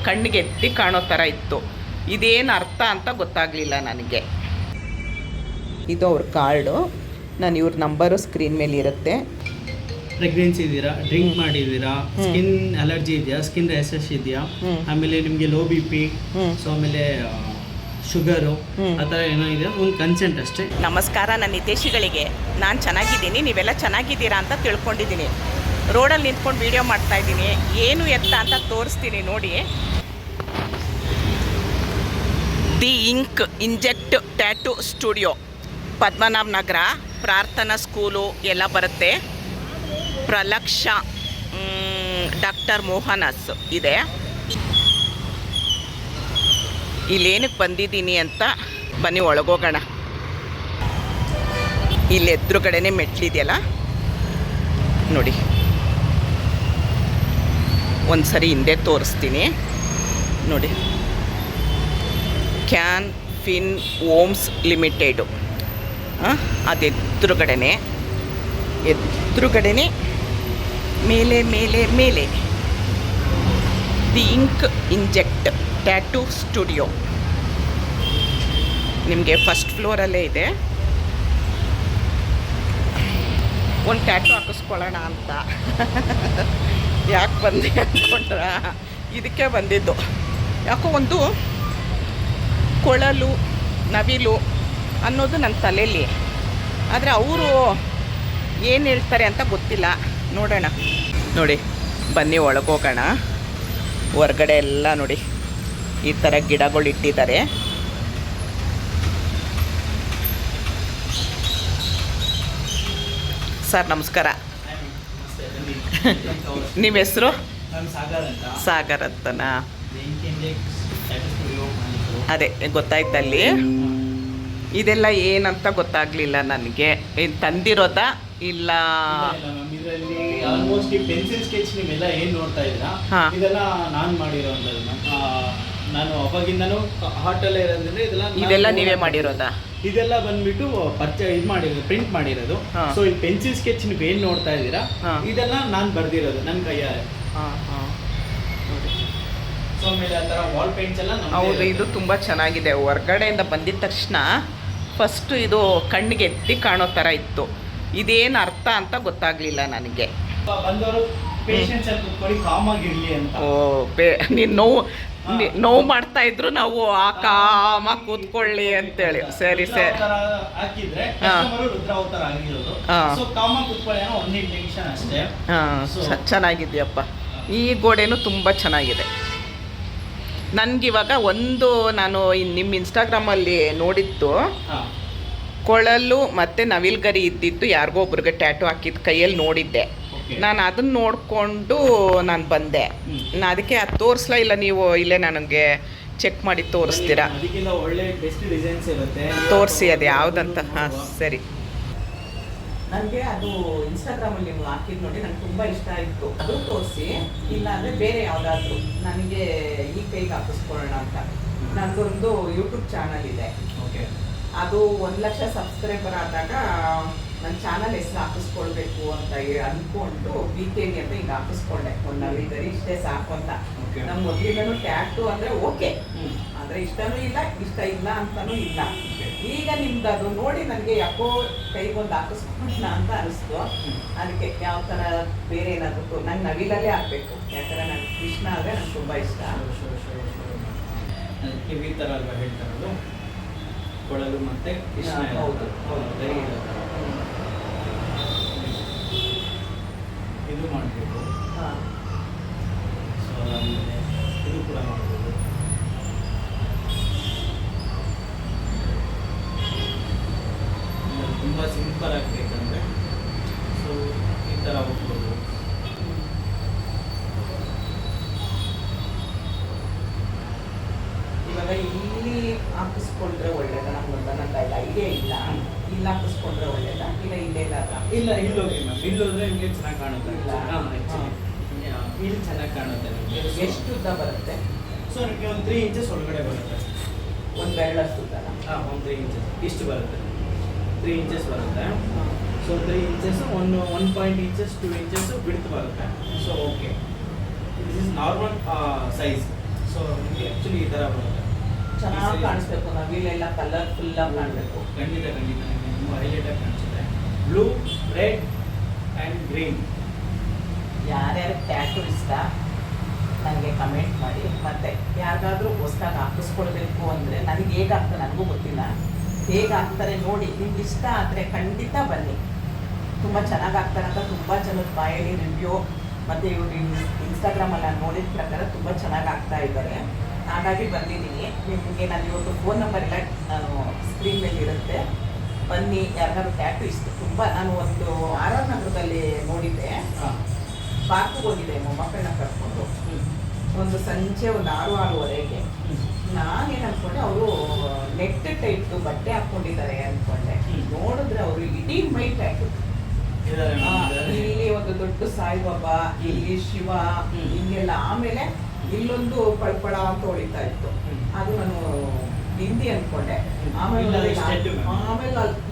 ಕಣ್ಣಿಗೆ ಎತ್ತಿ ಕಾಣೋ ಥರ ಇತ್ತು. ಇದೇನು ಅರ್ಥ ಅಂತ ಗೊತ್ತಾಗಲಿಲ್ಲ ನನಗೆ. ಇದು ಅವ್ರ ಕಾರ್ಡು. ನಾನು ಇವ್ರ ನಂಬರು ಸ್ಕ್ರೀನ್ ಮೇಲೆ ಇರುತ್ತೆ. ಪ್ರೆಗ್ನೆನ್ಸಿ ಇದ್ದೀರಾ, ಡ್ರಿಂಕ್ ಮಾಡಿದ್ದೀರಾ, ಸ್ಕಿನ್ ಅಲರ್ಜಿ ಇದೆಯಾ, ಸ್ಕಿನ್ ರ್ಯಾಷಸ್ ಇದೆಯಾ, ಆಮೇಲೆ ನಿಮಗೆ ಲೋ ಬಿ ಪಿ, ಸೊ ಆಮೇಲೆ ಶುಗರು ಆ ಥರ ಏನೋ ಇದೆ, ಒಂದು ಕನ್ಸೆಂಟ್ ಅಷ್ಟೇ. ನಮಸ್ಕಾರ ನನ್ನ ಹಿತೈಷಿಗಳಿಗೆ. ನಾನು ಚೆನ್ನಾಗಿದ್ದೀನಿ, ನೀವೆಲ್ಲ ಚೆನ್ನಾಗಿದ್ದೀರಾ ಅಂತ ತಿಳ್ಕೊಂಡಿದ್ದೀನಿ. ರೋಡಲ್ಲಿ ನಿಂತ್ಕೊಂಡು ವೀಡಿಯೋ ಮಾಡ್ತಾಯಿದ್ದೀನಿ. ಏನು ಎತ್ತ ಅಂತ ತೋರಿಸ್ತೀನಿ ನೋಡಿ. The ink inject tattoo studio, Padmanabha Nagar, Prarthana school ಎಲ್ಲ ಬರುತ್ತೆ. ಪ್ರಲಕ್ಷ ಡಾಕ್ಟರ್ ಮೋಹನಸ್ ಇದೆ. ಇಲ್ಲೇನಕ್ಕೆ ಬಂದಿದ್ದೀನಿ ಅಂತ ಬನ್ನಿ ಒಳಗೋಗೋಣ. ಇಲ್ಲಿ ಎದುರುಗಡೆನೇ ಮೆಟ್ಲಿದೆಯಲ್ಲ ನೋಡಿ, ಒಂದು ಸರಿ ಹಿಂದೆ ತೋರಿಸ್ತೀನಿ ನೋಡಿ. ಕ್ಯಾನ್ ಫಿನ್ ಓಮ್ಸ್ ಲಿಮಿಟೆಡು, ಅದು ಎದುರುಗಡೆನೇ ಮೇಲೆ ಮೇಲೆ ಮೇಲೆ the ink inject tattoo studio. ನಿಮಗೆ ಫಸ್ಟ್ ಫ್ಲೋರಲ್ಲೇ ಇದೆ. ಒಂದು ಟ್ಯಾಟೂ ಹಾಕಿಸ್ಕೊಳ್ಳೋಣ ಅಂತ ಯಾಕೆ ಬಂದೆ ಅಂದ್ಕೊಂಡ್ರ, ಇದಕ್ಕೆ ಬಂದಿದ್ದು. ಯಾಕೋ ಒಂದು ಕೊಳಲು ನವಿಲು ಅನ್ನೋದು ನನ್ನ ತಲೆಯಲ್ಲಿ, ಆದರೆ ಅವರು ಏನು ಹೇಳ್ತಾರೆ ಅಂತ ಗೊತ್ತಿಲ್ಲ. ನೋಡೋಣ ನೋಡಿ, ಬನ್ನಿ ಒಳಗೋಗೋಣ. ಹೊರ್ಗಡೆ ಎಲ್ಲ ನೋಡಿ ಈ ಥರ ಗಿಡಗಳು ಇಟ್ಟಿದ್ದಾರೆ. ಸರ್ ನಮಸ್ಕಾರ. ನಿಮ್ಮ ಹೆಸರು? ಸಾಗರ್ ಅಂತನಾ? ಅದೇ ಗೊತ್ತಾಯ್ತಲ್ಲಿ. ಇದೆಲ್ಲ ಏನಂತ ಗೊತ್ತಾಗಲಿಲ್ಲ ನನಗೆ. ಏನು ತಂದಿರೋದಾ ಇಲ್ಲ? ಇದರಲ್ಲಿ ಆಲ್ಮೋಸ್ಟ್ ಈ ಪೆನ್ಸಿಲ್ ಸ್ಕೆಚ್ ನೀವೆಲ್ಲ ಏನು ನೋಡ್ತಾ ಇದ್ದೀರಾ, ಇದೆಲ್ಲ ನಾನು ಮಾಡಿರೋಂಥದ್ದು. ನಾನು ಅವಾಗಿಂದನೂ ಹಾರ್ಟಲ್ಲೇ ಇರೋದ್ರಿಂದ ಇದೆಲ್ಲ ನೀವೇ ಮಾಡಿರೋದಾ? ಇದೆಲ್ಲ ಬಂದ್ಬಿಟ್ಟು ಇದು ಮಾಡಿರೋದು, ಪ್ರಿಂಟ್ ಮಾಡಿರೋದು. ಸೊ ಈ ಪೆನ್ಸಿಲ್ ಸ್ಕೆಚ್ ನೀವು ಏನು ನೋಡ್ತಾ ಇದ್ದೀರಾ, ಇದೆಲ್ಲ ನಾನು ಬರ್ದಿರೋದು ನನ್ನ ಕೈಯಾರೆ. ಸೊ ಆಮೇಲೆ ಆ ಥರ ವಾಲ್ ಪೇಂಟ್ಸ್ ಎಲ್ಲ ಹೌದು, ಇದು ತುಂಬ ಚೆನ್ನಾಗಿದೆ. ಹೊರ್ಗಡೆಯಿಂದ ಬಂದಿದ ತಕ್ಷಣ ಫಸ್ಟು ಇದು ಕಣ್ಣಿಗೆ ಎತ್ತಿ ಕಾಣೋ ಥರ ಇತ್ತು. ಇದೇನು ಅರ್ಥ ಅಂತ ಗೊತ್ತಾಗಲಿಲ್ಲ ನನಗೆ. ಬಂದವರು ಪೇಷನ್ಸ್ ಅಲ್ಲಿ ಕೂತ್ಕೊಳ್ಳಿ, ಕಾಮಾಗಿರಲಿ ಅಂತ. ನೀನು ನೋವು ಮಾಡ್ತಾ ಇದ್ರು ನಾವು ಆ ಕಾಮಾಗಿ ಕೂತ್ಕೊಳ್ಳಿ ಅಂತೇಳಿ. ಸರಿ ಸರಿ ಹಾಕಿದ್ರೆ ರುದ್ರಾವತಾರ ಆಗಿರೋದು. ಸೊ ಕಾಮಾಗಿ ಕೂತ್ಕೊಳ್ಳಿ ಅನ್ನೋ ಒಂದು ಇಂಟೆನ್ಷನ್ ಅಷ್ಟೇ. ಚೆನ್ನಾಗಿದೆಯಪ್ಪ. ಈ ಗೋಡೆನೂ ತುಂಬ ಚೆನ್ನಾಗಿದೆ. ನನಗಿವಾಗ ನಾನು ನಿಮ್ಮ ಇನ್ಸ್ಟಾಗ್ರಾಮಲ್ಲಿ ನೋಡಿದ್ದು, ಕೊಳಲು ಮತ್ತು ನವಿಲ್ಗರಿ ಇದ್ದಿದ್ದು ಯಾರಿಗೋ ಒಬ್ರಿಗೆ ಟ್ಯಾಟೂ ಹಾಕಿದ್ದು ಕೈಯಲ್ಲಿ ನೋಡಿದ್ದೆ ನಾನು. ಅದನ್ನು ನೋಡಿಕೊಂಡು ನಾನು ಬಂದೆ. ಅದಕ್ಕೆ ಅದು ತೋರಿಸ್ಲಾ ಇಲ್ಲ ನೀವು? ಇಲ್ಲೇ ನನಗೆ ಚೆಕ್ ಮಾಡಿ ತೋರಿಸ್ತೀರಾ? ತೋರಿಸಿ ಅದು ಯಾವುದಂತ. ಹಾಂ ಸರಿ. ನನಗೆ ಅದು ಇನ್ಸ್ಟಾಗ್ರಾಮಲ್ಲಿ ನೀವು ಹಾಕಿದ್ದು ನೋಡಿ ನನಗೆ ತುಂಬ ಇಷ್ಟ ಆಯಿತು. ಅದು ತೋರಿಸಿ, ಇಲ್ಲ ಅಂದರೆ ಬೇರೆ ಯಾವುದಾದ್ರೂ ನನಗೆ ಈ ಕೈಗೆ ಹಾಕಿಸ್ಕೊಳ್ಳೋಣ ಅಂತ. ನನಗೊಂದು ಯೂಟ್ಯೂಬ್ ಚಾನಲ್ ಇದೆ. ಅದು 1,00,000 ಸಬ್ಸ್ಕ್ರೈಬರ್ ಆದಾಗ ನನ್ನ ಚಾನಲ್ ಹೆಸರು ಹಾಕಿಸ್ಕೊಳ್ಬೇಕು ಅಂತ ಅಂದ್ಕೊಂಡು BKD ಅಂತ ಹಿಂಗೆ ಹಾಕಿಸ್ಕೊಂಡೆ. ಒಂದು ನವಿಲ್ಗರಿ ಇಷ್ಟೇ ಸಾಕು ಅಂತ. ನಮ್ಮ ಮೊದಲಿಂದನೂ ಟ್ಯಾಟೂ ಅಂದರೆ ಓಕೆ, ಅಂದರೆ ಇಷ್ಟನೂ ಇಲ್ಲ, ಇಷ್ಟ ಇಲ್ಲ ಅಂತನೂ ಇಲ್ಲ. ಈಗ ನಿಮ್ದು ಅದು ನೋಡಿ ನನಗೆ ಯಾಕೋ ಕೈಗೊಂದು ಹಾಕಿಸ್ಕೊಳ್ಳೋಣ ಅಂತ ಅನಿಸ್ತು. ಅದಕ್ಕೆ ಯಾವ ಥರ ಬೇರೆ ಏನಾದರೂ ನಂಗೆ ನವಿಲಲ್ಲೇ ಆಗಬೇಕು. ಯಾಕಂದರೆ ನನಗೆ ಕೃಷ್ಣ ಅಂದರೆ ನಂಗೆ ತುಂಬ ಇಷ್ಟ. ಈ ಥರ ಅಲ್ವಾ ಹೇಳ್ತಾರದು, ಕೊಳಲು ಮತ್ತೆ ಕೃಷ್ಣ. ಹೌದು, ಇದು ಮಾಡಬೇಕು. ಸೊ ಇದು ಕೂಡ ಮಾಡ್ಬೋದು. ತುಂಬ ಸಿಂಪಲ್ ಆಗಬೇಕಂದ್ರೆ ಸೊ ಈ ಥರ ಹೋಗ್ಬೋದು. ಇವಾಗ ಇಲ್ಲಿ ಹಾಕಿಸ್ಕೊಂಡ್ರೆ ಒಳ್ಳೇದ? ನಮ್ಗೆ ಐಡಿಯಾ ಇಲ್ಲ. ಇಲ್ಲಿ ಹಾಕಿಸ್ಕೊಂಡ್ರೆ ಒಳ್ಳೇದ ಇಲ್ಲ ಇಲ್ಲೇ ಇಲ್ಲ ಇಲ್ಲೋಗಿ ಮ್ಯಾಮ್, ಇಲ್ಲೋದ್ರೆ ನಿಮಗೆ ಚೆನ್ನಾಗಿ ಕಾಣುತ್ತೆ. ಇಲ್ಲಿ ಚೆನ್ನಾಗಿ ಕಾಣುತ್ತೆ. ನಿಮಗೆ ಎಷ್ಟು ಉದ್ದ ಬರುತ್ತೆ? ಸೊ ನಿಮಗೆ ಒಂದು 3 ಇಂಚಸ್ ಒಳಗಡೆ ಬರುತ್ತೆ. ಒಂದು ಬೆರಳಷ್ಟು ಉದ್ದ? ಒಂದು 3 ಇಂಚಸ್ ಇಷ್ಟು ಬರುತ್ತೆ. 3 ಇಂಚಸ್ ಬರುತ್ತೆ. ಸೊ 3 ಇಂಚಸ್ 1 ಇಂಚಸ್ 2 ಇಂಚಸ್ ಬಿಡ್ತು ಬರುತ್ತೆ. So okay, this is normal size. So ನಿಮಗೆ ಆ್ಯಕ್ಚುಲಿ ಈ ಥರ ಬರುತ್ತೆ. ಚೆನ್ನಾಗಿ ಕಾಣಿಸ್ಬೇಕು, ನವಿಲೆಲ್ಲ ಕಲರ್ಫುಲ್ ಆಗಿ ಕಾಣಬೇಕು. ಖಂಡಿತ ತುಂಬ ಹೈಲೈಟ್ ಆಗಿ ಕಾಣಿಸುತ್ತೆ. Blue, red and green. ಯಾರ್ಯಾರು ಟ್ಯಾಟೂ ಇಷ್ಟ ನನಗೆ ಕಮೆಂಟ್ ಮಾಡಿ. ಮತ್ತು ಯಾರಿಗಾದ್ರೂ ಹೊಸ್ದಾಗಿ ಹಾಕಿಸ್ಕೊಳ್ಬೇಕು ಅಂದರೆ ನನಗೆ ಹೇಗಾಗ್ತದೆ ನನಗೂ ಗೊತ್ತಿಲ್ಲ, ಹೇಗಾಗ್ತಾರೆ ನೋಡಿ. ನಿಮ್ಗೆ ಇಷ್ಟ ಆದರೆ ಖಂಡಿತ ಬನ್ನಿ. ತುಂಬ ಚೆನ್ನಾಗಿ ಆಗ್ತಾರೆ ಅಂತ ತುಂಬ ಜನದ ಬಾಯಲ್ಲಿ ರಿವ್ಯೂ ಮತ್ತು ಇವರು ಇನ್ಸ್ಟಾಗ್ರಾಮಲ್ಲಿ ನಾನು ನೋಡಿದ ಪ್ರಕಾರ ತುಂಬ ಚೆನ್ನಾಗಿ ಆಗ್ತಾ ಇದ್ದಾರೆ. ಹಾಗಾಗಿ ಬಂದಿದ್ದೀನಿ. ನಿಮಗೆ ನಾನು ಇವತ್ತು ಫೋನ್ ನಂಬರ್ ಎಲ್ಲ ನಾನು ಸ್ಕ್ರೀನ್ ಮೇಲೆ ಇರುತ್ತೆ, ಬನ್ನಿ. ಯಾರಿಗಾದ್ರು ಟ್ಯಾಟೂ ಇಷ್ಟ ತುಂಬ. ನಾನು ಒಂದು ಆರ್ ನಗರದಲ್ಲಿ ನೋಡಿದ್ದೆ, ಪಾರ್ಕ್ಗೆ ಹೋಗಿದೆ ಮೊಮ್ಮಕ್ಕಳನ್ನ ಕರ್ಕೊಂಡು. ಒಂದು ಸಂಜೆ ಒಂದು 6-6:30ಗೆ. ನಾನೇನು ಅಂದ್ಕೊಂಡೆ ಅವರು ನೆಟ್ ಟೈಪ್ ಬಟ್ಟೆ ಹಾಕ್ಕೊಂಡಿದ್ದಾರೆ ಅಂದ್ಕೊಂಡೆ. ನೋಡಿದ್ರೆ ಅವರು ಇಡೀ ಮೈ ಟ್ಯಾಟೂ. ಇಲ್ಲಿ ಒಂದು ದೊಡ್ಡ ಸಾಯಿಬಾಬಾ, ಇಲ್ಲಿ ಶಿವ, ಹಿಂಗೆಲ್ಲ. ಆಮೇಲೆ ಇಲ್ಲೊಂದು ಪಳಪಳ ಅಂತ ಹೊಳಿತಾ ಇತ್ತು. ಅದು ನಾನು ಹಿಂದಿ ಅಂದ್ಕೊಂಡೆ. ಆಮೇಲೆ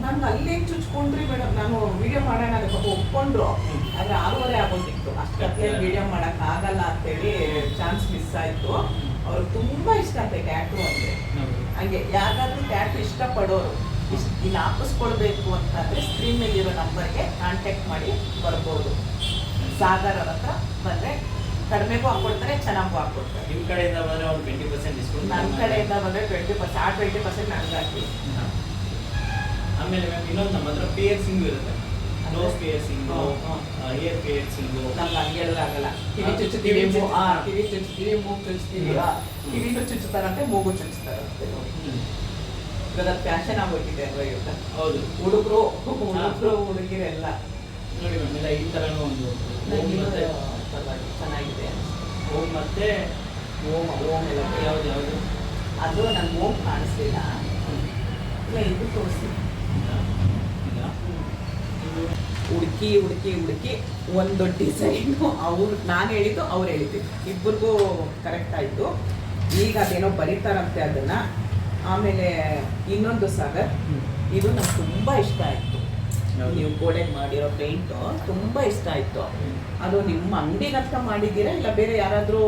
ನನ್ಗೆ ಅಲ್ಲೇ ಚುಚ್ಕೊಂಡ್ರಿ ಮೇಡಮ್. ನಾನು ವಿಡಿಯೋ ಮಾಡೋಣ ಅದಕ್ಕೆ ಒಪ್ಕೊಂಡ್ರು, ಆದರೆ 6:30 ಆಗೋಗಿತ್ತು. ಅಷ್ಟೊತ್ತೇ ವಿಡಿಯೋ ಮಾಡೋಕ್ಕಾಗಲ್ಲ ಅಂತೇಳಿ ಚಾನ್ಸ್ ಮಿಸ್ ಆಯಿತು. ಅವ್ರಿಗೆ ತುಂಬ ಇಷ್ಟ ಅಂತೆ ಟ್ಯಾಟೂ ಅಂದರೆ. ಹಂಗೆ ಯಾರಾದ್ರೂ ಟ್ಯಾಟೂ ಇಷ್ಟಪಡೋರು ಇಲ್ಲಿ ಹಾಕಿಸ್ಕೊಳ್ಬೇಕು ಅಂತಂದರೆ ಸ್ಕ್ರೀನ್ ಮೇಲೆ ಇರೋ ನಂಬರ್ಗೆ ಕಾಂಟ್ಯಾಕ್ಟ್ ಮಾಡಿ ಬರ್ಬೋದು. ಸಾಗರ್ ಅವ್ರ ಹತ್ರ ಬಂದರೆ ಕಡಿಮೆಗೂ ಹಾಕ್ಕೊಡ್ತಾರೆ, ಚೆನ್ನಾಗೂ ಹಾಕ್ಕೊಡ್ತಾರೆ. ನಿಮ್ಮ ಕಡೆಯಿಂದ ಬಂದರೆ ಒಂದು 20% ಡಿಸ್ಕೌಂಟ್. ನನ್ನ ಕಡೆಯಿಂದ ಬಂದರೆ 20%, ಆ 20% ನನಗೆ ಹಾಕಿ. ಆಮೇಲೆ ಮ್ಯಾಮ್ ಇನ್ನೊಂದು ನಮ್ಮ ಹತ್ರ ಪಿಯರ್ಸಿಂಗು ಇರುತ್ತೆ. Nose piercing, ear piercing. ನಮ್ಗೆ ಹಂಗೆ ಹೇಳೋದಾಗಲ್ಲ. ಕಿವಿ ಚುಚ್ಚುತ್ತೀವಿ, ಕಿವಿ ಚುಚ್ಚುತ್ತೀವಿ, ಮೂಗು ಚುಚ್ಚುತ್ತೀವಿ. ಕಿವಿನೂ ಚುಚ್ಚುತ್ತಾರಂತೆ, ಮೂಗು ಚುಚ್ಚುತ್ತಾರಂತೆ. ಇವಾಗ ಫ್ಯಾಷನ್ ಆಗೋಗಿದೆ ಅಲ್ವಾ ಇವಾಗ. ಹೌದು, ಹುಡುಗರು ಹುಡುಗಿರೆಲ್ಲ ನೋಡಿ ಮ್ಯಾಮ್. ಇಲ್ಲ ಈ ಥರನೂ ಒಂದು ಚೆನ್ನಾಗಿದೆ. ಓಮ್ ಮತ್ತೆ ಓಮ್ ಎಲ್ಲ ಯಾವುದು ಅದು ನನಗೆ ಓಮ್ ಕಾಣಿಸ್ಲಿಲ್ಲ. ಇಲ್ಲ ಇದು ತೋರಿಸಿ. ಹುಡುಕಿ ಒಂದು ಡಿಸೈನು ಅವ್ರು ನಾನು ಹೇಳಿದ್ದು ಅವ್ರು ಹೇಳಿದ್ದು ಇಬ್ಬರಿಗೂ ಕರೆಕ್ಟ್ ಆಯಿತು. ಈಗ ಅದೇನೋ ಬರೀತಾರಂತೆ ಅದನ್ನು. ಆಮೇಲೆ ಇನ್ನೊಂದು ಸಾಗರ್, ಇದು ನಂಗೆ ತುಂಬ ಇಷ್ಟ ಆಯಿತು. ನೀವು ಗೋಡೆಗೆ ಮಾಡಿರೋ ಪೇಂಟು ತುಂಬ ಇಷ್ಟ ಆಯಿತು. ಅದು ನಿಮ್ಮ ಅಂಗಡಿಗಂತ ಮಾಡಿದ್ದೀರಾ ಇಲ್ಲ ಬೇರೆ ಯಾರಾದರೂ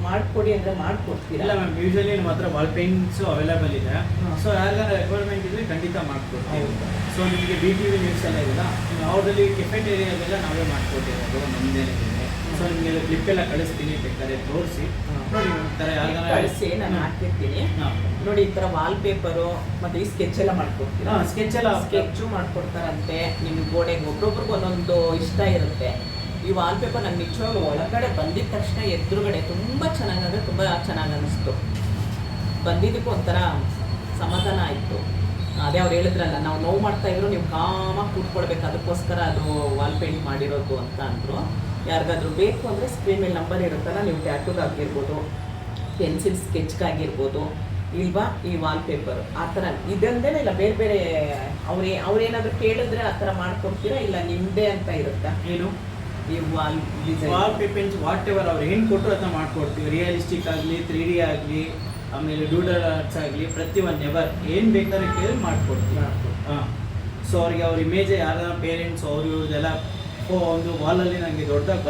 ಮಾಡಿಕೊಡಿ ಅಂದರೆ ಮಾಡಿಕೊಡ್ತೀರಾ? ಇಲ್ಲ ಮ್ಯಾಮ್, ಯೂಶಲಿ ನಮ್ಮ ಹತ್ರ ವಾಲ್ ಪೇಂಟ್ಸು ಅವೈಲೇಬಲ್ ಇದೆ. ಸೊ ಯಾರಿಗಾರ ರಿಕ್ವೈರ್ಮೆಂಟ್ ಇದ್ರೆ ಖಂಡಿತ ಮಾಡಿಕೊಡ್ತೀವಿ. ಸೊ ನಿಮಗೆ BTV ನ್ಯೂಸ್ ಎಲ್ಲ ಇದೆಯಲ್ಲ, ಅವ್ರಲ್ಲಿ ಕೆಫೆಟೇರಿಯಾಗೆಲ್ಲ ನಾವೇ ಮಾಡಿಕೊಟ್ಟಿರೋದು ನಮ್ಮದೇನಿದೆ. ಸೊ ನಿಮಗೆ ಕ್ಲಿಪ್ ಎಲ್ಲ ಕಳಿಸ್ತೀನಿ, ಬೇಕಾದ್ರೆ ತೋರಿಸಿ ನೋಡಿ. ಥರ ಯಾರಿಗಾರ ಕಳಿಸಿ ನಾನು ಹಾಕಿರ್ತೀನಿ ನೋಡಿ. ಈ ಥರ ವಾಲ್ ಪೇಪರು ಮತ್ತು ಈ ಸ್ಕೆಚ್ ಎಲ್ಲ ಮಾಡ್ಕೊಡ್ತೀರಾ? ಸ್ಕೆಚ್ಚು ಮಾಡ್ಕೊಡ್ತಾರಂತೆ. ನಿಮ್ಗೆ ಗೋಡೆಗೆ ಒಬ್ರೊಬ್ರಿಗೆ ಒಂದೊಂದು ಇಷ್ಟ ಇರುತ್ತೆ. ಈ ವಾಲ್ ಪೇಪರ್ ನಂಗೆ ನಿಜವಾಗ್ಲೂ ಒಳಗಡೆ ಬಂದಿದ್ದ ತಕ್ಷಣ ಎದುರುಗಡೆ ತುಂಬ ಚೆನ್ನಾಗಂದರೆ ತುಂಬ ಚೆನ್ನಾಗಿ ಅನ್ನಿಸ್ತು. ಬಂದಿದ್ದಕ್ಕೂ ಒಂಥರ ಸಮಾಧಾನ ಆಯಿತು. ಅದೇ ಅವ್ರು ಹೇಳಿದ್ರಲ್ಲ, ನಾವು ನೋವು ಮಾಡ್ತಾಯಿದ್ರು, ನೀವು ಕಾಮಾಗಿ ಕೂತ್ಕೊಳ್ಬೇಕು, ಅದಕ್ಕೋಸ್ಕರ ಅದು ವಾಲ್ ಪೇಂಟ್ ಮಾಡಿರೋದು ಅಂತ ಅಂದರು. ಯಾರಿಗಾದ್ರೂ ಬೇಕು ಅಂದರೆ ಸ್ಕ್ರೀನ್ ಮೇಲೆ ನಂಬರ್ ಇರುತ್ತಲ್ಲ, ನೀವು ಟ್ಯಾಟೂಗಾಗಿರ್ಬೋದು, ಪೆನ್ಸಿಲ್ ಸ್ಕೆಚ್ಗಾಗಿರ್ಬೋದು, ಇಲ್ವಾ ಈ ವಾಲ್ ಪೇಪರು ಆ ಥರ ಇದೊಂದೇ ಇಲ್ಲ, ಬೇರೆ ಬೇರೆ ಅವ್ರೇನಾದರೂ ಕೇಳಿದ್ರೆ ಆ ಥರ ಮಾಡ್ಕೊಡ್ತೀರಾ ಇಲ್ಲ ನಿಮ್ಮದೇ ಅಂತ ಇರುತ್ತಾ? ಏನು ಈ ವಾಲ್ ಪೇಪರ್ಸ್ ವಾಟ್ ಎವರ್ ಅವ್ರು ಏನು ಕೊಟ್ಟರು ಅದನ್ನ ಮಾಡ್ಕೊಡ್ತೀವಿ. ರಿಯಲಿಸ್ಟಿಕ್ ಆಗಲಿ, 3D ಆಗಲಿ, ಆಮೇಲೆ ಡೂಡಲ್ ಆರ್ಟ್ಸ್ ಆಗಲಿ, ಪ್ರತಿಯೊಂದು ಎವರ್ ಏನು ಬೇಕಾದ್ರೆ ಕೇಳಿ ಮಾಡಿಕೊಡ್ತೀವಿ. ಸೊ ಅವ್ರಿಗೆ ಅವ್ರ ಇಮೇಜ್ ಯಾರ ಪೇರೆಂಟ್ಸ್ ಅವರು ಇದೆಲ್ಲ ಒಂದು ವಾಲಲ್ಲಿ ನನಗೆ ದೊಡ್ಡದಾಗಿ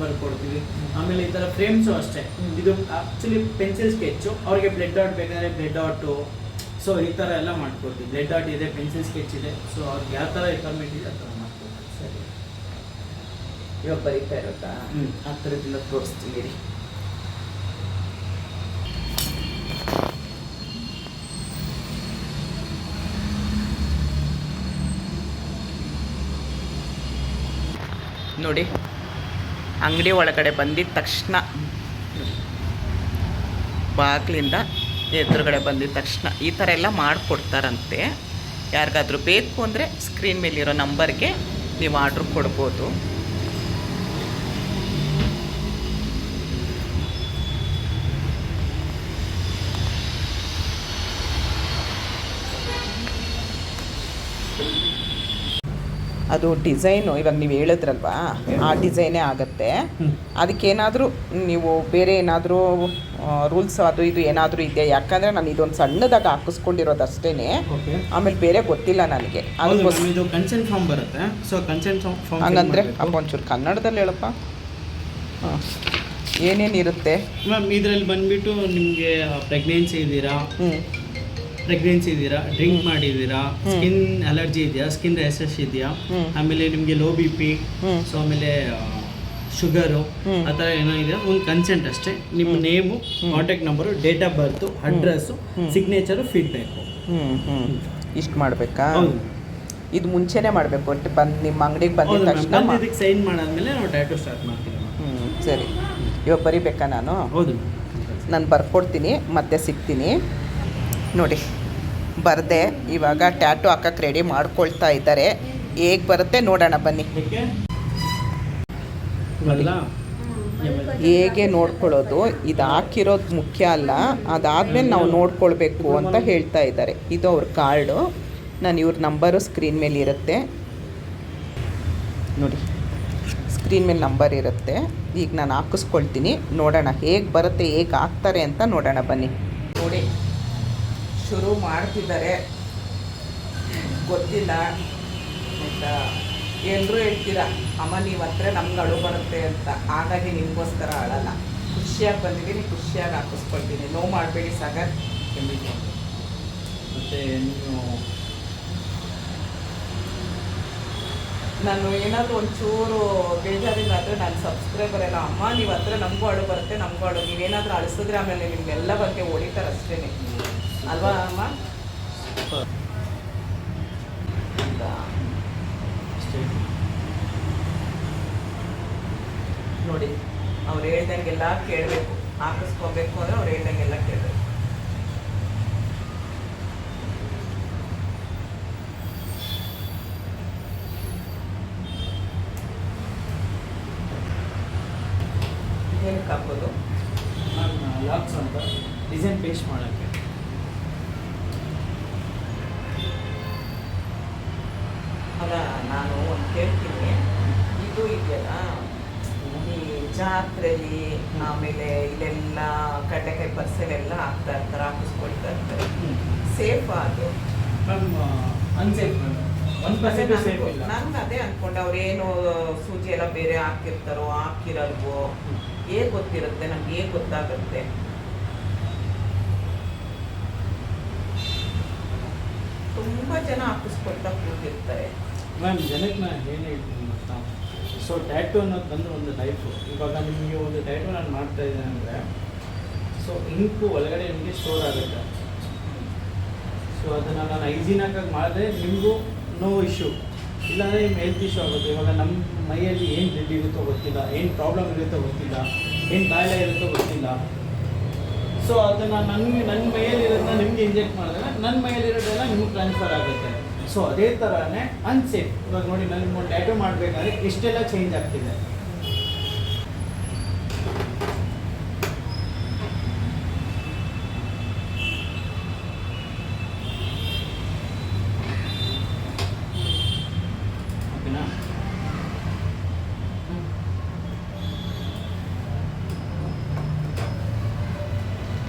ಬರ್ಕೊಡ್ತೀವಿ. ಆಮೇಲೆ ಈ ಥರ ಫ್ರೇಮ್ಸು ಅಷ್ಟೇ. ಇದು ಆ್ಯಕ್ಚುಲಿ ಪೆನ್ಸಿಲ್ ಸ್ಕೆಚ್ಚು, ಅವ್ರಿಗೆ ಬ್ಲೆಡ್ ಔಟ್ ಬೇಕಾದ್ರೆ ಬ್ಲೆಡ್ ಔಟು. ಸೊ ಈ ಥರ ಎಲ್ಲ ಮಾಡ್ಕೊಡ್ತೀವಿ. ಬ್ಲೆಡ್ ಔಟ್ ಇದೆ, ಪೆನ್ಸಿಲ್ ಸ್ಕೆಚ್ ಇದೆ. ಸೊ ಅವ್ರಿಗೆ ಯಾವ ಥರ ರಿಕ್ವೈರ್ಮೆಂಟ್ ಇದೆ ಆ ಥರ ಮಾಡ್ಕೊಡ್ತೀವಿ. ಸರಿ, ಇವಾಗ ಬರೀತಾ ಇರುತ್ತಾ? ಆ ಥರದ್ದೆಲ್ಲ ತೋರಿಸ್ತೀವಿ ರೀ. ನೋಡಿ, ಅಂಗಡಿ ಒಳಗಡೆ ಬಂದಿದ್ದ ತಕ್ಷಣ, ಬಾಗಿಲಿಂದ ಎದುರುಗಡೆ ಬಂದಿದ್ದ ತಕ್ಷಣ ಈ ಥರ ಎಲ್ಲ ಮಾಡಿಕೊಡ್ತಾರಂತೆ. ಯಾರಿಗಾದ್ರೂ ಬೇಕು ಅಂದರೆ ಸ್ಕ್ರೀನ್ ಮೇಲಿರೋ ನಂಬರ್ಗೆ ನೀವು ಆರ್ಡ್ರ್ ಕೊಡ್ಬೋದು. ಅದು ಡಿಸೈನು ಇವಾಗ ನೀವು ಹೇಳಿದ್ರಲ್ವಾ, ಆ ಡಿಸೈನೇ ಆಗುತ್ತೆ. ಅದಕ್ಕೇನಾದರೂ ನೀವು ಬೇರೆ ಏನಾದರೂ ರೂಲ್ಸ್ ಅದು ಇದು ಏನಾದರೂ ಇದೆಯಾ? ಯಾಕಂದರೆ ನಾನು ಇದೊಂದು ಸಣ್ಣದಾಗಿ ಹಾಕಿಸ್ಕೊಂಡಿರೋದು ಅಷ್ಟೇ. ಆಮೇಲೆ ಬೇರೆ ಗೊತ್ತಿಲ್ಲ ನನಗೆ. ಇದು ಕನ್ಸೆಂಟ್ ಫಾರ್ಮ್ ಬರುತ್ತೆ. ಸೊ ಕನ್ಸೆಂಟ್ ಫಾರ್ಮ್ ಹಂಗಂದರೆ ಅಪ್ಪ ಒಂಚೂರು ಕನ್ನಡದಲ್ಲಿ ಹೇಳಪ್ಪ. ಹಾಂ, ಏನೇನಿರುತ್ತೆ? ಮ್ಯಾಮ್ ಇದರಲ್ಲಿ ಬಂದುಬಿಟ್ಟು ನಿಮಗೆ ಪ್ರೆಗ್ನೆನ್ಸಿ ಇದ್ದೀರಾ, ಡ್ರಿಂಕ್ ಮಾಡಿದ್ದೀರಾ, ಸ್ಕಿನ್ ಅಲರ್ಜಿ ಇದೆಯಾ, ಸ್ಕಿನ್ ರ್ಯಾಷಸ್ ಇದೆಯಾ, ಆಮೇಲೆ ನಿಮಗೆ ಲೋ ಬಿ ಪಿ, ಸೊ ಆಮೇಲೆ ಶುಗರು ಆ ಥರ ಏನೋ ಇದೆ, ಒಂದು ಕನ್ಸೆಂಟ್ ಅಷ್ಟೇ. ನಿಮ್ಮ name, contact number, date of birth, address, signature, feedback ಇಷ್ಟು ಮಾಡಬೇಕಾ? ಹೌದು. ಇದು ಮುಂಚೆನೇ ಮಾಡಬೇಕು ಒಟ್ಟು ಬಂದು ನಿಮ್ಮ ಅಂಗಡಿಗೆ ಬಂದಿದ ತಕ್ಷಣ ಇದಕ್ಕೆ ಸೈನ್ ಮಾಡಾದ್ಮೇಲೆ ನಾವು ಟ್ಯಾಟೂ ಸ್ಟಾರ್ಟ್ ಮಾಡ್ತೀವಿ. ಸರಿ, ಇವಾಗ ಬರಿಬೇಕಾ ನಾನು? ಹೌದು, ನಾನು ಬರ್ಕೊಡ್ತೀನಿ, ಮತ್ತೆ ಸಿಗ್ತೀನಿ. ನೋಡಿ ಬರದೆ ಇವಾಗ ಟ್ಯಾಟೂ ಹಾಕಕ್ಕೆ ರೆಡಿ ಮಾಡ್ಕೊಳ್ತಾ ಇದ್ದಾರೆ. ಹೇಗೆ ಬರುತ್ತೆ ನೋಡೋಣ ಬನ್ನಿ. ಹೇಗೆ ನೋಡ್ಕೊಳ್ಳೋದು, ಇದು ಹಾಕಿರೋದು ಮುಖ್ಯ ಅಲ್ಲ, ಅದಾದಮೇಲೆ ನಾವು ನೋಡ್ಕೊಳ್ಬೇಕು ಅಂತ ಹೇಳ್ತಾ ಇದ್ದಾರೆ. ಇದು ಅವ್ರ ಕಾರ್ಡು, ನಾನು ಇವ್ರ ನಂಬರು ಸ್ಕ್ರೀನ್ ಮೇಲೆ ಇರುತ್ತೆ ನೋಡಿ, ಸ್ಕ್ರೀನ್ ಮೇಲೆ ನಂಬರ್ ಇರುತ್ತೆ. ಈಗ ನಾನು ಹಾಕಿಸ್ಕೊಳ್ತೀನಿ, ನೋಡೋಣ ಹೇಗೆ ಬರುತ್ತೆ, ಹೇಗೆ ಹಾಕ್ತಾರೆ ಅಂತ ನೋಡೋಣ ಬನ್ನಿ. ನೋಡಿ ಶುರು ಮಾಡ್ತಿದ್ದಾರೆ, ಗೊತ್ತಿಲ್ಲ ಆಯಿತಾ. ಎಲ್ಲರೂ ಹೇಳ್ತೀರಾ ಅಮ್ಮ ನೀವು ಹತ್ರ ನಮ್ಗೆ ಅಳು ಬರುತ್ತೆ ಅಂತ, ಹಾಗಾಗಿ ನಿಮಗೋಸ್ಕರ ಅಳಲ್ಲ. ಖುಷಿಯಾಗಿ ಬಂದಿದ್ದೀನಿ, ಖುಷಿಯಾಗಿ ಹಾಕಿಸ್ಕೊಳ್ತೀನಿ. ನೋವು ಮಾಡಬೇಡಿ ಸಾಗರ್. ಮತ್ತು ನೀವು ನಾನು ಏನಾದರೂ ಒಂಚೂರು ಬೇಜಾರಿಂದ ಆದರೆ ನಾನು ಸಬ್ಸ್ಕ್ರೈಬರ್ ಎಲ್ಲ ಅಮ್ಮ ನೀವು ಹತ್ರ ನಮಗೂ ಅಳು ಬರುತ್ತೆ, ನಮಗೂ ಅಳು, ನೀವೇನಾದರೂ ಅಳಿಸಿದ್ರೆ ಆಮೇಲೆ ನಿಮಗೆಲ್ಲ ಬಗ್ಗೆ ಹೊಡಿತಾರೆ ಅಷ್ಟೇ ಅಲ್ವಾ ಅಮ್ಮ? ನೋಡಿ ಅವ್ರು ಹೇಳ್ದಂಗೆಲ್ಲ ಕೇಳಬೇಕು, ಹಾಕಿಸ್ಕೋಬೇಕು ಅಂದರೆ ಅವ್ರು ಹೇಳ್ದಂಗೆಲ್ಲ ಕೇಳಬೇಕು. ಏನಕ್ಕೆ ಹಾಕೋದು? ಲಾಕ್ಸ್ ಅಂತ ಡಿಸೈನ್ ಪೇಸ್ಟ್ ಮಾಡೋಕ್ಕೆ. ಅಲ್ಲ ನಾನು ಒಂದು ಕೇಳ್ತೀನಿ, ಇದು ಇದೆಯಲ್ಲ ಈ ಜಾತ್ರೆಯಲ್ಲಿ ಆಮೇಲೆ ಇಲ್ಲೆಲ್ಲ ಕಡ್ಲೆಕಾಯಿ ಬರ್ಸಲೆಲ್ಲ ಹಾಕ್ತಾ ಇರ್ತಾರೆ, ಹಾಕಿಸ್ಕೊಳ್ತಾ ಇರ್ತಾರೆ, ಸೇಫ್ ಅದು? ಮ್ಯಾಮ್ ಅನ್ಸೇಫ್ ಮ್ಯಾಮ್, 1% ಸೇಫ್ ಇಲ್ಲ. ನಂಗೆ ಅದೇ ಅಂದ್ಕೊಂಡೆ, ಅವ್ರೇನು ಸೂಜಿ ಎಲ್ಲ ಬೇರೆ ಹಾಕಿರ್ತಾರೋ ಹಾಕಿರಲ್ವೋ, ಹೇಗೆ ಗೊತ್ತಿರುತ್ತೆ ನಮ್ಗೆ, ಹೇಗೆ ಗೊತ್ತಾಗುತ್ತೆ? ತುಂಬ ಜನ ಹಾಕಿಸ್ಕೊಳ್ತಾ ಕೂತಿರ್ತಾರೆ. ಮ್ಯಾಮ್ ಜನಕ್ಕೆ ನಾನು ಏನು ಹೇಳ್ತೀನಿ ಗೊತ್ತಾ, ಸೊ ಟ್ಯಾಟೂ ಅನ್ನೋದು ಬಂದು ಒಂದು ಲೈಫು. ಇವಾಗ ನಿಮಗೆ ಒಂದು ಟ್ಯಾಟೂ ನಾನು ಮಾಡ್ತಾ ಇದ್ದೇನೆ ಅಂದರೆ, ಸೊ ಇಂಕು ಒಳಗಡೆ ನಿಮಗೆ ಸ್ಟೋರ್ ಆಗುತ್ತೆ. ಸೊ ಅದನ್ನು ನಾನು ಹೈಜೀನಾಗಿ ಮಾಡಿದ್ರೆ ನಿಮಗೂ ನೋ ಇಶ್ಯೂ, ಇಲ್ಲಾಂದರೆ ನಿಮ್ಮ ಹೆಲ್ತ್ ಇಶ್ಯೂ ಆಗುತ್ತೆ. ಇವಾಗ ನಮ್ಮ ಮೈಯಲ್ಲಿ ಏನು ಬ್ಲಡ್ ಇರುತ್ತೋ ಗೊತ್ತಿಲ್ಲ, ಏನು ಪ್ರಾಬ್ಲಮ್ ಇರುತ್ತೋ ಗೊತ್ತಿಲ್ಲ, ಏನು ಕಾಯಿಲೆ ಇರುತ್ತೋ ಗೊತ್ತಿಲ್ಲ. ಸೊ ಅದನ್ನು ನನ್ನ ಮೈಯಲ್ಲಿರೋದನ್ನ ನಿಮಗೆ ಇಂಜೆಕ್ಟ್ ಮಾಡಿದ್ರೆ ನನ್ನ ಮೈಯಲ್ಲಿರೋದೆಲ್ಲ ನಿಮ್ಗೆ ಟ್ರಾನ್ಸ್ಫರ್ ಆಗುತ್ತೆ. ಸೊ ಅದೇ ಥರನೇ ಅನ್ಸೇಫ್. ಇವಾಗ ನೋಡಿ ನನಗೆ ಒಂದು ಟ್ಯಾಟೂ ಮಾಡಬೇಕಾದ್ರೆ ಇಷ್ಟೆಲ್ಲ ಚೇಂಜ್ ಆಗ್ತಿದೆ. ಓಕೆನಾ?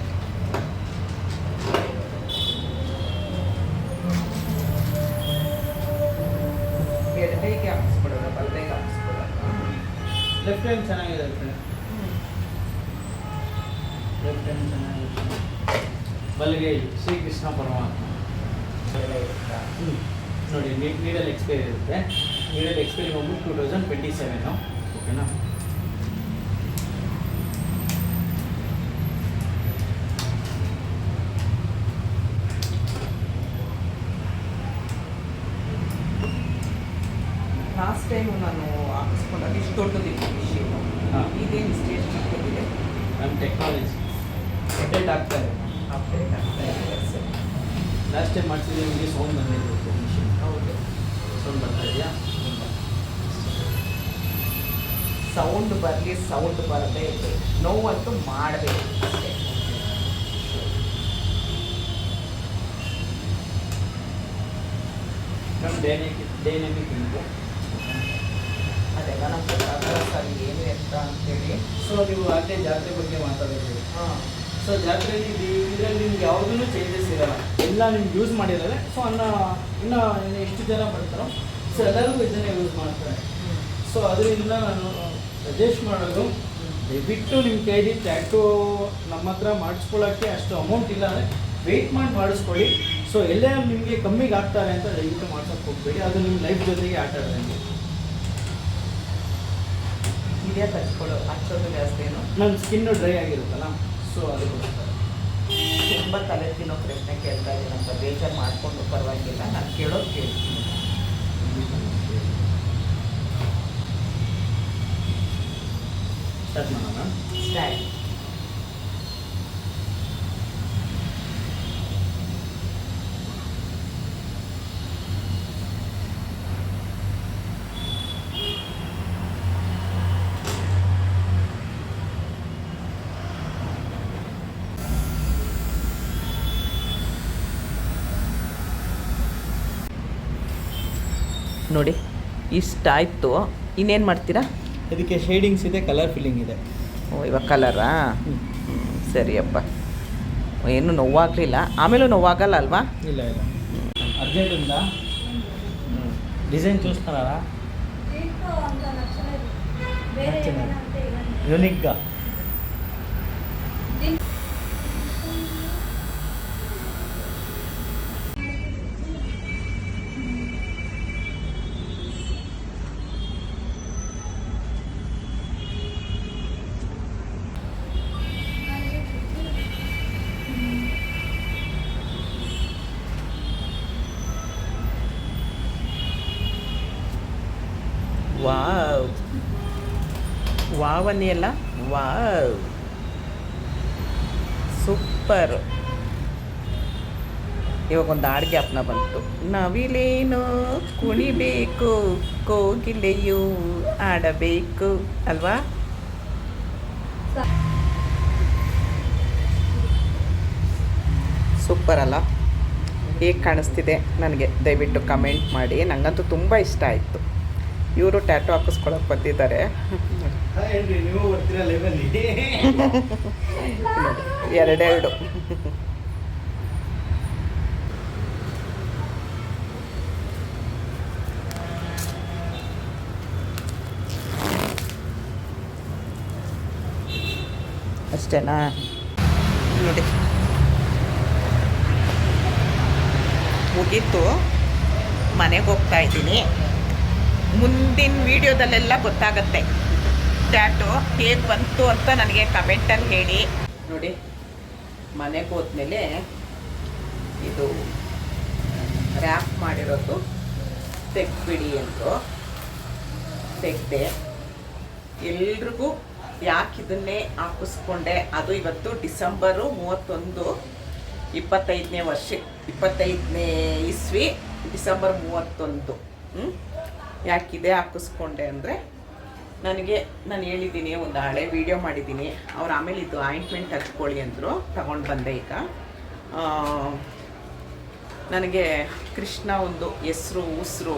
ಎಡಗೈಗೆ ಹಾಕಿಸ್ಬಿಡೋಣ, ಬಲಗೈಗೆ ಹಾಕಿಸ್ಬಿಡೋಣ. ಲೆಫ್ಟ್ ಹ್ಯಾಂಡ್ ಚೆನ್ನಾಗಿರುತ್ತೆ, ಲೆಫ್ಟ್ ಹ್ಯಾಂಡ್ ಚೆನ್ನಾಗಿರುತ್ತೆ. ಬಲಗೈ ಶ್ರೀಕೃಷ್ಣ ಪರಮಾತ್ಮ ನೋಡಿ, ನೀಡಲ್ ಎಕ್ಸ್ಪೈರಿ ಇರುತ್ತೆ. ನೀಡಲ್ ಎಕ್ಸ್ಪೈರಿ ಬಂದ್ಬಿಟ್ಟು 2027. ಓಕೆನಾ? ಲಾಸ್ಟ್ ಟೈಮು ನಾನು ಹಾಕಿಸ್ಕೊಂಡಾಗ ಇಷ್ಟು ದೊಡ್ಡದಿತ್ತು ಮಿಷಿನು, ಇದೇನು ಸ್ಟೇಜ್ ಚಿಕ್ಕದಿದೆ. ನಮ್ಮ ಟೆಕ್ನಾಲಜಿ ಅಪ್ಡೇಟ್ ಆಗ್ತಾರೆ. ಅಪ್ಡೇಟ್ ಆಗ್ತಾ ಇದೆ. ಸರಿ, ಲಾಸ್ಟ್ ಟೈಮ್ ಮಾಡಿಸಿದ್ರೆ ನಿಮಗೆ ಸೌಂಡ್ ಬಂದಿರಬೇಕು. ಮಿಷಿನ್ ಹೌದು, ಸೌಂಡ್ ಬರ್ತಾ ಇದೆಯಾ? ಸೌಂಡ್ ಬರಲಿ, ಸೌಂಡ್ ಬರದೇ ಇದೆ, ನೋವಂತೂ ಮಾಡಬೇಕು ಅಷ್ಟೇ. ನಮ್ಮ ಡೈನಮಿಕ್ ಇಂಪು ಅದೆಲ್ಲ ನಮ್ಗೆ ಗೊತ್ತಾಗಲ್ಲ ಸರ್ ಏನು ಅಂತ ಅಂತೇಳಿ. ಸೊ ನೀವು ಅಲ್ಲೇ ಜಾತ್ರೆ ಬಗ್ಗೆ ಮಾತಾಡಿದ್ದೀವಿ. ಹಾಂ, ಸೊ ಜಾತ್ರೆಯಲ್ಲಿ ಇದರಲ್ಲಿ ನಿಮ್ಗೆ ಯಾವುದೂ ಚೇಂಜಸ್ ಇರಲ್ಲ, ಎಲ್ಲ ನಿಮ್ಗೆ ಯೂಸ್ ಮಾಡಿದ್ದಾರೆ. ಸೊ ಇನ್ನು ಎಷ್ಟು ಜನ ಬರ್ತಾರೋ ಸೊ ಎಲ್ಲರಿಗೂ ಇದನ್ನೇ ಯೂಸ್ ಮಾಡ್ತಾರೆ. ಸೊ ಅದರಿಂದ ನಾನು ಸಜೆಸ್ಟ್ ಮಾಡೋದು ದಯವಿಟ್ಟು ನಿಮ್ಮ ಕೈಲಿ ಟ್ಯಾಟೂ ನಮ್ಮ ಹತ್ರ ಮಾಡಿಸ್ಕೊಳ್ಳೋಕ್ಕೆ ಅಷ್ಟು ಅಮೌಂಟ್ ಇಲ್ಲ ಅಂದರೆ ವೆಯ್ಟ್ ಮಾಡಿ ಮಾಡಿಸ್ಕೊಳ್ಳಿ. ಸೊ ಎಲ್ಲೇ ನಿಮಗೆ ಕಮ್ಮಿಗೆ ಆಗ್ತಾರೆ ಅಂತ ದಯವಿಟ್ಟು ಮಾಡ್ಸೋಕ್ಕೆ ಹೋಗ್ಬೇಡಿ, ಅದು ನಿಮ್ಮ ಲೈಫ್ ಜೊತೆಗೆ ಆಟ ಆಡೋದಂಗೆ. ಇದೇ ತಚ್ಕೊಳ್ಳೋ ಹಚ್ಚೋದು ಜಾಸ್ತಿ ಏನು ನನ್ನ ಸ್ಕಿನ್ನು ಡ್ರೈ ಆಗಿರುತ್ತಲ್ಲ, ಸೊ ಅದಕ್ಕೋಸ್ಕರ. ತುಂಬ ತಲೆ ತಿನ್ನೋ ಪ್ರಶ್ನೆ ಕೇಳ್ತಾ ಇದ್ದೀನಿ ಅಂತ ಬೇಜಾರು ಮಾಡಿಕೊಂಡು ಪರವಾಗಿಲ್ಲ, ನಾನು ಕೇಳೋದು ಕೇಳ್ತೀನಿ. ಸ್ಟಾರ್ಟ್ ಮಾಡೋಣ. ಸ್ಟಾರ್ಟ್. ನೋಡಿ ಇಷ್ಟಾಯಿತು, ಇನ್ನೇನು ಮಾಡ್ತೀರಾ? ಇದಕ್ಕೆ ಶೇಡಿಂಗ್ಸ್ ಇದೆ, ಕಲರ್ ಫಿಲ್ಲಿಂಗ್ ಇದೆ. ಓ ಇವಾಗ ಕಲರಾ? ಸರಿಯಪ್ಪ, ಏನು ನೋವಾಗಲಿಲ್ಲ, ಆಮೇಲೂ ನೋವಾಗಲ್ಲ ಅಲ್ವಾ? ಇಲ್ಲ ಇಲ್ಲ, అర్జెంట్ డిజైన్ చూస్తున్నారా? యూనిక్గా ವಾವ್ ವಾವನ್ನೇ ಅಲ್ಲ, ವಾವ್ ಸೂಪರ್. ಇವಾಗ ಒಂದು ಹಾಡು ಜ್ಞಾಪನ ಬಂತು. ನವಿಲೇನು ಕುಣಿಬೇಕು, ಕೋಗಿಲೆಯು ಆಡಬೇಕು ಅಲ್ವಾ? ಸೂಪರ್ ಅಲ್ಲ? ಹೇಗೆ ಕಾಣಿಸ್ತಿದೆ ನನಗೆ ದಯವಿಟ್ಟು ಕಮೆಂಟ್ ಮಾಡಿ. ನನಗಂತೂ ತುಂಬ ಇಷ್ಟ ಆಯಿತು. ಇವರು ಟ್ಯಾಟೂ ಹಾಕಿಸ್ಕೊಳಕ್ಕೆ ಬಂದಿದ್ದಾರೆ. ನೀವು ಬರ್ತೀರಾ ಲೈವಲ್ಲಿ? ಎರಡೆರಡು. ಅಷ್ಟೇನಾ? ನೋಡಿ ಮುಗೀತು, ಮನೆಗೆ ಹೋಗ್ತಾ ಇದ್ದೀನಿ. ಮುಂದಿನ ವೀಡಿಯೋದಲ್ಲೆಲ್ಲ ಗೊತ್ತಾಗುತ್ತೆ ಟ್ಯಾಟೂ ಹೇಗೆ ಬಂತು ಅಂತ ನನಗೆ ಕಮೆಂಟಲ್ಲಿ ಹೇಳಿ. ನೋಡಿ ಮನೆಗೆ ಹೋದ್ಮೇಲೆ ಇದು ರ್ಯಾಪ್ ಮಾಡಿರೋದು ತೆಗ್ದುಬಿಡಿ ಅಂದರು, ತೆಗೆದೆ. ಎಲ್ರಿಗೂ ಯಾಕೆ ಇದನ್ನೇ ಹಾಕಿಸ್ಕೊಂಡೆ, ಅದು ಇವತ್ತು ಡಿಸೆಂಬರು 31, 25ನೇ ವರ್ಷ, 25ನೇ ಇಸ್ವಿ, ಡಿಸೆಂಬರ್ 31. ಯಾಕಿದೆ ಹಾಕಿಸ್ಕೊಂಡೆ ಅಂದರೆ, ನನಗೆ ನಾನು ಹೇಳಿದ್ದೀನಿ, ಒಂದು ಹಳೆ ವೀಡಿಯೋ ಮಾಡಿದ್ದೀನಿ. ಅವ್ರು ಆಮೇಲೆ ಇದು ಆಯಿಂಟ್ಮೆಂಟ್ ಹಚ್ಕೊಳ್ಳಿ ಅಂದರು, ತಗೊಂಡು ಬಂದೆ. ಈಗ ನನಗೆ ಕೃಷ್ಣ ಒಂದು ಹೆಸ್ರು ಉಸಿರು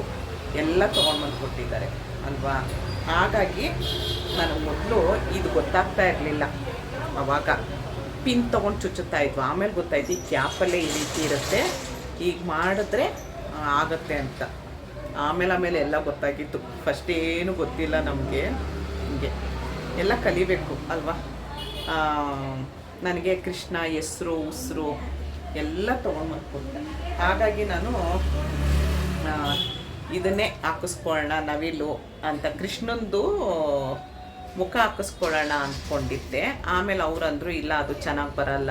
ಎಲ್ಲ ತೊಗೊಂಡ್ಬಂದು ಕೊಟ್ಟಿದ್ದಾರೆ ಅಲ್ವಾ? ಹಾಗಾಗಿ ನನಗೆ ಮೊದಲು ಇದು ಗೊತ್ತಾಗ್ತಾ ಇರಲಿಲ್ಲ. ಆವಾಗ ಪಿನ್ ತೊಗೊಂಡು ಚುಚ್ಚುತ್ತಾ ಇದ್ವು, ಆಮೇಲೆ ಗೊತ್ತಾಯ್ತು ಈ ಕ್ಯಾಪಲ್ಲೇ ಈ ರೀತಿ ಇರುತ್ತೆ, ಈಗ ಮಾಡಿದ್ರೆ ಆಗುತ್ತೆ ಅಂತ. ಆಮೇಲೆ ಎಲ್ಲ ಗೊತ್ತಾಗಿತ್ತು. ಫಸ್ಟ್ ಏನು ಗೊತ್ತಿಲ್ಲ ನಮಗೆ, ಹೀಗೆ ಎಲ್ಲ ಕಲಿಬೇಕು ಅಲ್ವಾ? ನನಗೆ ಕೃಷ್ಣ ಹೆಸ್ರು ಉಸಿರು ಎಲ್ಲ ತೊಗೊಂಡ್ಬಂದು ಕೊಟ್ಟೆ. ಹಾಗಾಗಿ ನಾನು ಇದನ್ನೇ ಹಾಕಿಸ್ಕೊಳ್ಳೋಣ ನವಿಲು ಅಂತ, ಕೃಷ್ಣಂದು ಮುಖ ಹಾಕಿಸ್ಕೊಳ್ಳೋಣ ಅಂದ್ಕೊಂಡಿದ್ದೆ. ಆಮೇಲೆ ಅವ್ರಂದ್ರು ಇಲ್ಲ ಅದು ಚೆನ್ನಾಗಿ ಬರಲ್ಲ,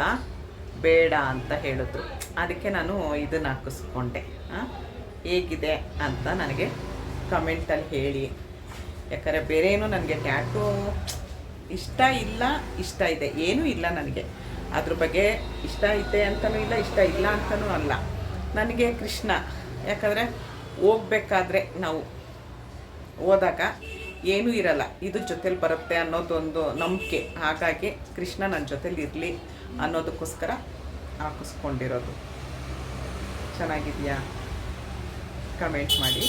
ಬೇಡ ಅಂತ ಹೇಳಿದ್ರು. ಅದಕ್ಕೆ ನಾನು ಇದನ್ನು ಹಾಕಿಸ್ಕೊಂಡೆ. ಹೇಗಿದೆ ಅಂತ ನನಗೆ ಕಮೆಂಟಲ್ಲಿ ಹೇಳಿ. ಯಾಕಂದರೆ ಬೇರೆ ಏನು ನನಗೆ ಟ್ಯಾಟೂ ಇಷ್ಟ ಇಲ್ಲ, ಇಷ್ಟ ಇದೆ, ಏನೂ ಇಲ್ಲ ನನಗೆ ಅದ್ರ ಬಗ್ಗೆ. ಇಷ್ಟ ಇದೆ ಅಂತಲೂ ಇಲ್ಲ, ಇಷ್ಟ ಇಲ್ಲ ಅಂತಲೂ ಅಲ್ಲ. ನನಗೆ ಕೃಷ್ಣ, ಯಾಕಂದರೆ ಹೋಗ್ಬೇಕಾದ್ರೆ ನಾವು ಹೋದಾಗ ಏನೂ ಇರಲ್ಲ, ಇದು ಜೊತೇಲಿ ಬರುತ್ತೆ ಅನ್ನೋದೊಂದು ನಂಬಿಕೆ. ಹಾಗಾಗಿ ಕೃಷ್ಣ ನನ್ನ ಜೊತೇಲಿ ಇರಲಿ ಅನ್ನೋದಕ್ಕೋಸ್ಕರ ಹಾಕಿಸ್ಕೊಂಡಿರೋದು. ಚೆನ್ನಾಗಿದೆಯಾ? ಕಮೆಂಟ್ ಮಾಡಿ.